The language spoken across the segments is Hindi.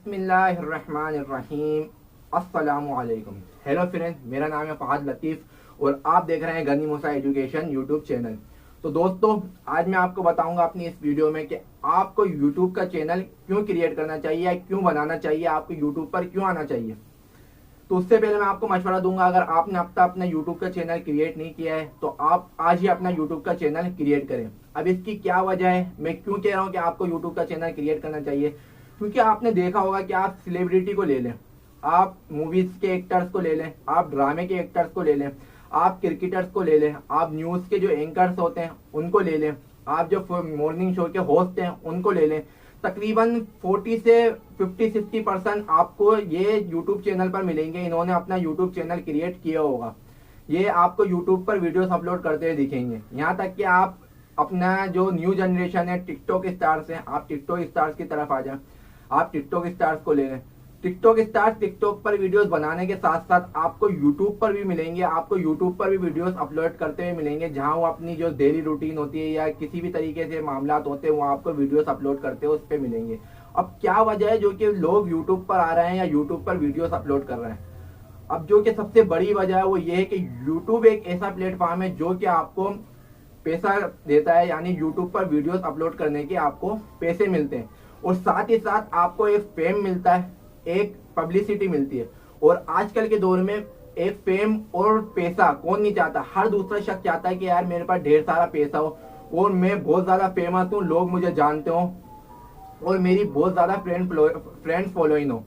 बिस्मिल्लाहिर्रहमानिर्रहीम। अस्सलामुअलैकुम। हेलो फ्रेंड्स, मेरा नाम है फहद लातेफ और आप देख रहे हैं गनी मूसा एजुकेशन यूट्यूब चैनल। तो दोस्तों, आज मैं आपको बताऊंगा अपनी इस वीडियो में कि आपको यूट्यूब का चैनल क्यों क्रिएट करना चाहिए या क्यों बनाना चाहिए, आपको यूट्यूब पर क्यों आना चाहिए। तो उससे पहले मैं आपको मशवरा दूंगा, अगर आपने अब तक अपना यूट्यूब का चैनल क्रिएट नहीं किया है तो आप आज ही अपना यूट्यूब का चैनल क्रिएट करें। अब इसकी क्या वजह है, मैं क्यों कह रहा हूँ कि आपको यूट्यूब का चैनल क्रिएट करना चाहिए। क्योंकि आपने देखा होगा कि आप सेलिब्रिटी को ले लें, आप मूवीज के एक्टर्स को ले लें, आप ड्रामे के एक्टर्स को ले लें, आप क्रिकेटर्स को ले लें, आप न्यूज के जो एंकर्स होते हैं उनको ले लें, आप जो मॉर्निंग शो के होस्ट हैं उनको ले लें। तकरीबन 40 से 50-60% आपको ये यूट्यूब चैनल पर मिलेंगे, इन्होंने अपना यूट्यूब चैनल क्रिएट किया होगा। ये आपको यूट्यूब पर वीडियोस अपलोड करते हुए दिखेंगे। यहाँ तक कि आप अपना जो न्यू जनरेशन है, टिकटॉक स्टार्स हैं, आप टिकटॉक स्टार्स की तरफ आ जाएं, आप टिकटॉक स्टार्स को ले लें। टिकटॉक स्टार्स टिकटॉक पर वीडियोस बनाने के साथ साथ आपको यूट्यूब पर भी मिलेंगे, आपको यूट्यूब पर भी वीडियोस अपलोड करते हुए मिलेंगे, जहां वो अपनी जो डेली रूटीन होती है या किसी भी तरीके से मामलात होते हैं वो आपको वीडियोस अपलोड करते हुए उस पर मिलेंगे। अब क्या वजह है जो कि लोग यूट्यूब पर आ रहे हैं या यूट्यूब पर वीडियोस अपलोड कर रहे हैं। अब जो कि सबसे बड़ी वजह है वो ये है कि यूट्यूब एक ऐसा प्लेटफॉर्म है जो कि आपको पैसा देता है, यानी यूट्यूब पर वीडियोस अपलोड करने के आपको पैसे मिलते हैं और साथ ही साथ आपको एक फेम मिलता है, एक पब्लिसिटी मिलती है। और आजकल के दौर में एक फेम और पैसा कौन नहीं चाहता, हर दूसरा शख्स चाहता है कि यार मेरे पास ढेर सारा पैसा हो और मैं बहुत ज्यादा फेमस हूँ, लोग मुझे जानते हो और मेरी बहुत ज्यादा फ्रेंड्स फॉलोइंग हो।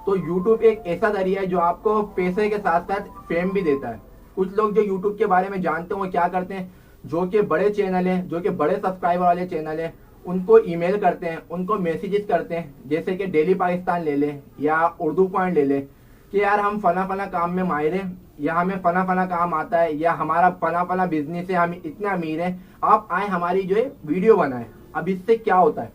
तो यूट्यूब एक ऐसा जरिया है जो आपको पैसे के साथ साथ फेम भी देता है। कुछ लोग जो यूट्यूब के बारे में जानते हो वो क्या करते हैं, जो कि बड़े चैनल हैं, जो कि बड़े सब्सक्राइबर वाले चैनल हैं, उनको ईमेल करते हैं, उनको मैसेजेस करते हैं, जैसे कि डेली पाकिस्तान ले लें या उर्दू पॉइंट ले लें कि यार हम फला फला काम में माहिर हैं या हमें फला फला काम आता है या हमारा फला फला बिजनेस है, हम इतना अमीर हैं, आप आए हमारी जो है वीडियो बनाएं। अब इससे क्या होता है,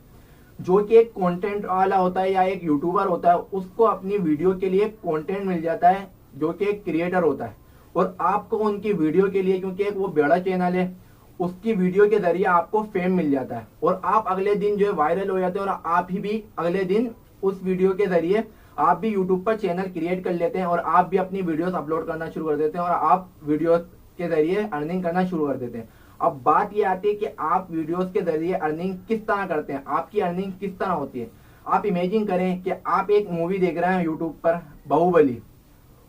जो कि एक कंटेंट वाला होता है या एक यूट्यूबर होता है उसको अपनी वीडियो के लिए कंटेंट मिल जाता है जो कि एक क्रिएटर होता है, और आपको उनकी वीडियो के लिए, क्योंकि एक वो बड़ा चैनल है, उसकी वीडियो के जरिए आपको फेम मिल जाता है और आप अगले दिन जो है वायरल हो जाते हैं और आप ही भी अगले दिन उस वीडियो के जरिए आप भी यूट्यूब पर चैनल क्रिएट कर लेते हैं और आप भी अपनी वीडियोस अपलोड करना शुरू कर देते हैं और आप वीडियोस के जरिए अर्निंग करना शुरू कर देते हैं। अब बात ये आती है कि आप वीडियोस के जरिए अर्निंग किस तरह करते हैं, आपकी अर्निंग किस तरह होती है। आप इमेजिन करें कि आप एक मूवी देख रहे हैं यूट्यूब पर, बाहुबली,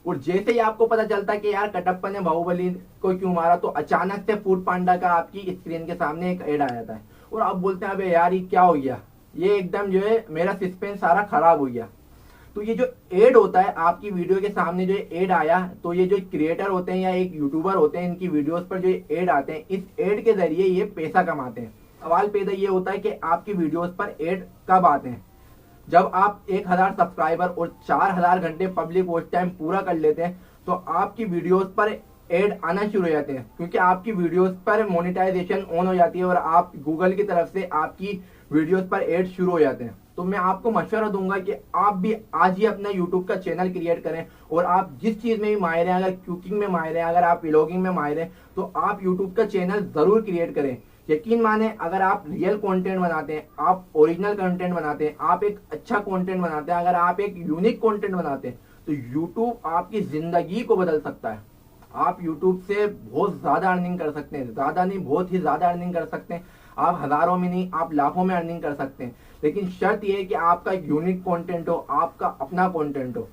और जैसे ही आपको पता चलता है कि यार कटप्पा ने बाहुबली को क्यों मारा, तो अचानक से फूड पांडा का आपकी स्क्रीन के सामने एक एड आ जाता है और आप बोलते हैं अबे यार ये क्या हो गया, ये एकदम जो है मेरा सस्पेंस सारा खराब हो गया। तो ये जो एड होता है आपकी वीडियो के सामने, जो एड आया, तो ये जो क्रिएटर होते हैं या एक यूट्यूबर होते हैं, इनकी वीडियोस पर जो एड आते हैं, इस एड के जरिए ये पैसा कमाते हैं। सवाल पैदा ये होता है कि आपकी वीडियोस पर एड कब आते हैं, जब आप 1000 सब्सक्राइबर और 4000 घंटे पब्लिक वॉच टाइम पूरा कर लेते हैं तो आपकी वीडियोस पर एड आना शुरू हो जाते हैं, क्योंकि आपकी वीडियोस पर मोनेटाइजेशन ऑन हो जाती है और आप गूगल की तरफ से आपकी वीडियोस पर एड शुरू हो जाते हैं। तो मैं आपको मशवरा दूंगा कि आप भी आज ही अपना यूट्यूब का चैनल क्रिएट करें और आप जिस चीज में भी माहिर हैं, अगर कुकिंग में माहिर हैं, अगर आप व्लॉगिंग में माहिर हैं, तो आप यूट्यूब का चैनल जरूर क्रिएट करें। यकीन माने, अगर आप रियल कंटेंट बनाते हैं, आप ओरिजिनल कंटेंट बनाते हैं, आप एक अच्छा कंटेंट बनाते हैं, अगर आप एक यूनिक कंटेंट बनाते हैं, तो यूट्यूब आपकी जिंदगी को बदल सकता है। आप यूट्यूब से बहुत ज्यादा अर्निंग कर सकते हैं, ज्यादा नहीं बहुत ही ज्यादा अर्निंग कर सकते हैं। आप हजारों में नहीं, आप लाखों में अर्निंग कर सकते हैं, लेकिन शर्त यह है कि आपका यूनिक कंटेंट हो, आपका अपना कंटेंट हो।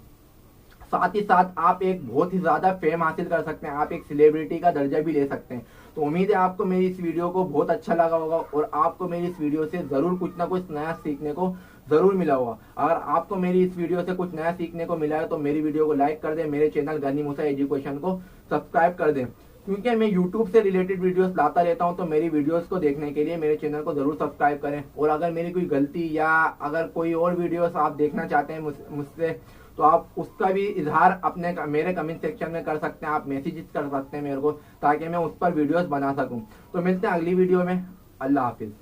साथ ही साथ आप एक बहुत ही ज्यादा फेम हासिल कर सकते हैं, आप एक सेलिब्रिटी का दर्जा भी ले सकते हैं। तो उम्मीद है आपको मेरी इस वीडियो को बहुत अच्छा लगा होगा और आपको मेरी इस वीडियो से जरूर कुछ ना कुछ नया सीखने को जरूर मिला होगा। अगर आपको मेरी इस वीडियो से कुछ नया सीखने को मिला है तो मेरी वीडियो को लाइक कर दें, मेरे चैनल गनी मूसा एजुकेशन को सब्सक्राइब कर दें, क्योंकि मैं यूट्यूब से रिलेटेड वीडियोस लाता रहता हूं। तो मेरी वीडियोस को देखने के लिए मेरे चैनल को जरूर सब्सक्राइब करें और अगर मेरी कोई गलती या अगर कोई और वीडियोस आप देखना चाहते हैं मुझसे, तो आप उसका भी इजहार अपने मेरे कमेंट सेक्शन में कर सकते हैं, आप मैसेजेस कर सकते हैं मेरे को, ताकि मैं उस पर वीडियोस बना सकूं। तो मिलते हैं अगली वीडियो में। अल्लाह हाफिज।